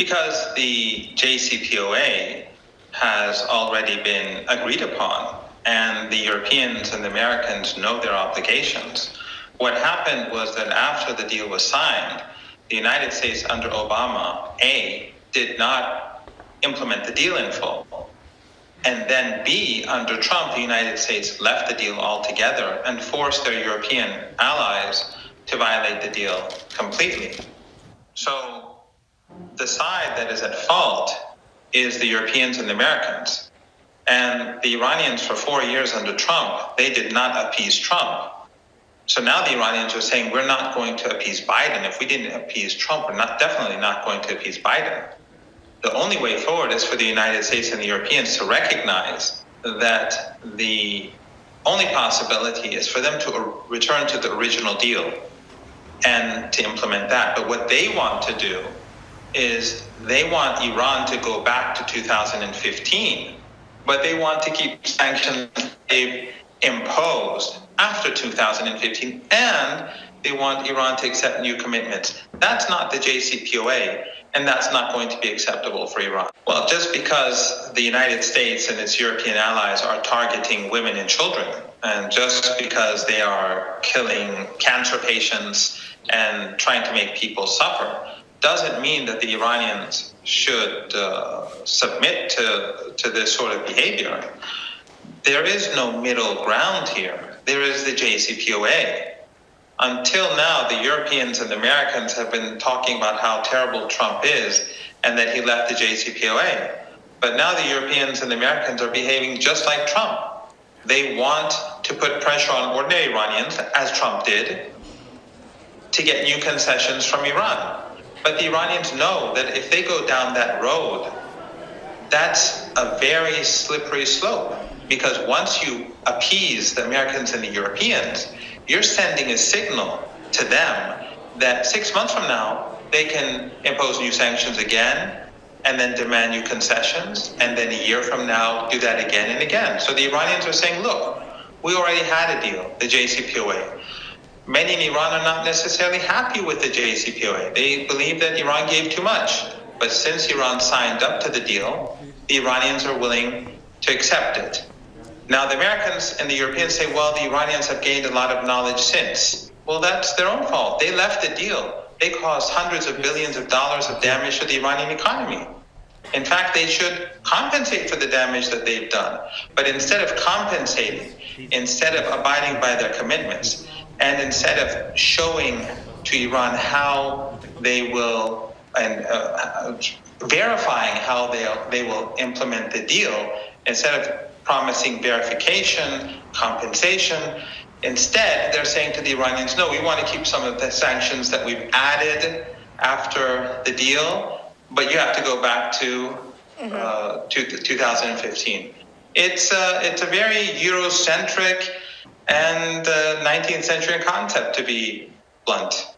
Because the JCPOA has already been agreed upon, and the Europeans and the Americans know their obligations. What happened was that after the deal was signed, the United States under Obama, A, did not implement the deal in full. And then B, under Trump, the United States left the deal altogether and forced their European allies to violate the deal completely. So the side that is at fault is the Europeans and the Americans. And the Iranians, for 4 years under Trump, they did not appease Trump. So now the Iranians are saying, we're not going to appease Biden. If we didn't appease Trump, we're definitely not going to appease Biden. The only way forward is for the United States and the Europeans to recognize that the only possibility is for them to return to the original deal and to implement that. But what they want to do is they want Iran to go back to 2015, but they want to keep sanctions they've imposed after 2015, and they want Iran to accept new commitments. That's not the JCPOA, and that's not going to be acceptable for Iran. Well, just because the United States and its European allies are targeting women and children, and just because they are killing cancer patients and trying to make people suffer, doesn't mean that the Iranians should submit to this sort of behavior. There is no middle ground here. There is the JCPOA. Until now, the Europeans and the Americans have been talking about how terrible Trump is and that he left the JCPOA. But now the Europeans and the Americans are behaving just like Trump. They want to put pressure on ordinary Iranians, as Trump did, to get new concessions from Iran. But the Iranians know that if they go down that road, that's a very slippery slope. Because once you appease the Americans and the Europeans, you're sending a signal to them that 6 months from now, they can impose new sanctions again, and then demand new concessions, and then a year from now, do that again and again. So the Iranians are saying, look, we already had a deal, the JCPOA. Many in Iran are not necessarily happy with the JCPOA. They believe that Iran gave too much. But since Iran signed up to the deal, the Iranians are willing to accept it. Now, the Americans and the Europeans say, well, the Iranians have gained a lot of knowledge since. Well, that's their own fault. They left the deal. They caused hundreds of billions of dollars of damage to the Iranian economy. In fact, they should compensate for the damage that they've done. But instead of compensating, instead of abiding by their commitments, and instead of showing to Iran how they will, and verifying how they will implement the deal, instead of promising verification, compensation, instead they're saying to the Iranians, no, we want to keep some of the sanctions that we've added after the deal, but you have to go back to 2015. It's a very Eurocentric and 19th century concept, to be blunt.